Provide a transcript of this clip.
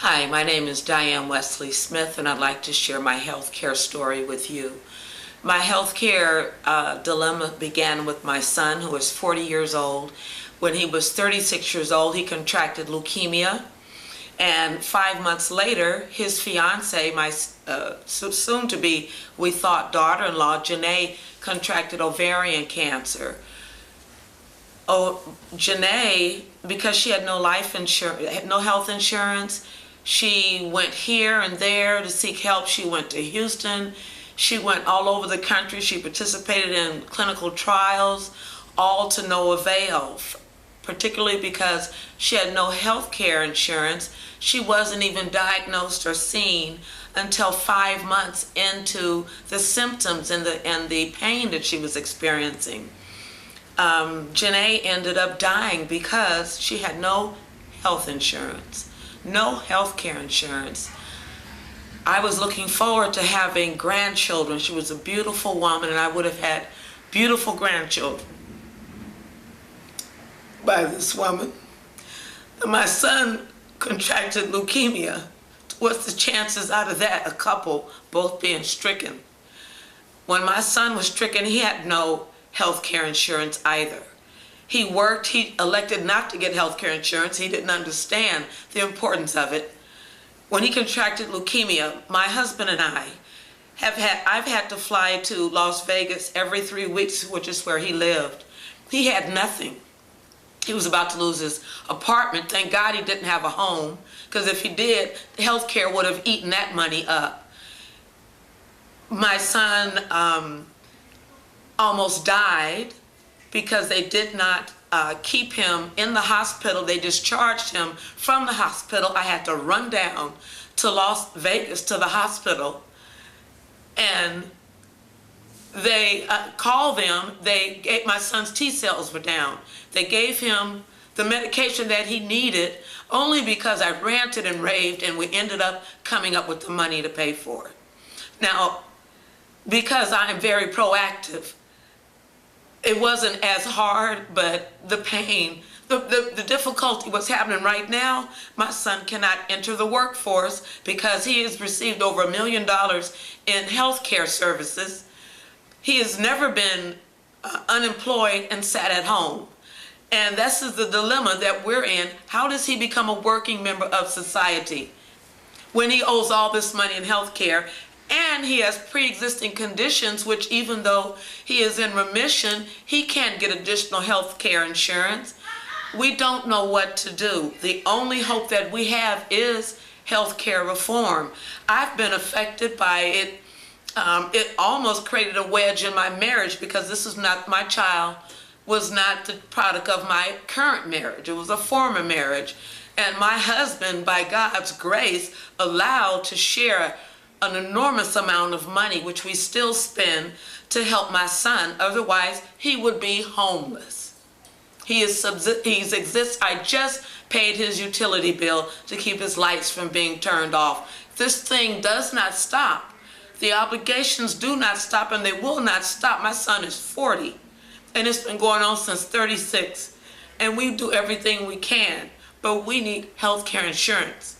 Hi, my name is Diane Wesley Smith, and I'd like to share my healthcare story with you. My healthcare dilemma began with my son, who was 40 years old. When he was 36 years old, he contracted leukemia, and 5 months later, his fiance, my soon-to-be, we thought, daughter-in-law, Janae, contracted ovarian cancer. Janae, because she had no life insurance, had no health insurance, she went here and there to seek help. She went to Houston. She went all over the country. She participated in clinical trials, all to no avail, particularly because she had no health care insurance. She wasn't even diagnosed or seen until 5 months into the symptoms and the pain that she was experiencing. Janae ended up dying because she had no health insurance, no health care insurance. I was looking forward to having grandchildren. She was a beautiful woman, and I would have had beautiful grandchildren by this woman. My son contracted leukemia. What's the chances out of that, a couple both being stricken? When my son was stricken, he had no health care insurance either. He worked, he elected not to get health care insurance. He didn't understand the importance of it. When he contracted leukemia, my husband and I've had to fly to Las Vegas every 3 weeks, which is where he lived. He had nothing. He was about to lose his apartment. Thank God he didn't have a home, because if he did, health care would have eaten that money up. My son almost died because they did not keep him in the hospital. They discharged him from the hospital. I had to run down to Las Vegas to the hospital, and they called them. My son's T cells were down. They gave him the medication that he needed only because I ranted and raved, and we ended up coming up with the money to pay for it. Now, because I am very proactive, it wasn't as hard, but the pain, the difficulty, what's happening right now, my son cannot enter the workforce because he has received over $1 million in health care services. He has never been unemployed and sat at home. And this is the dilemma that we're in. How does he become a working member of society when he owes all this money in health care? And he has pre-existing conditions, which even though he is in remission, he can't get additional health care insurance. We don't know what to do. The only hope that we have is health care reform. I've been affected by it. It almost created a wedge in my marriage, because this is not, my child was not the product of my current marriage. It was a former marriage. And my husband, by God's grace, allowed to share an enormous amount of money, which we still spend, to help my son. Otherwise, he would be homeless. He exists. I just paid his utility bill to keep his lights from being turned off. This thing does not stop. The obligations do not stop, and they will not stop. My son is 40, and it's been going on since 36, and we do everything we can, but we need health care insurance.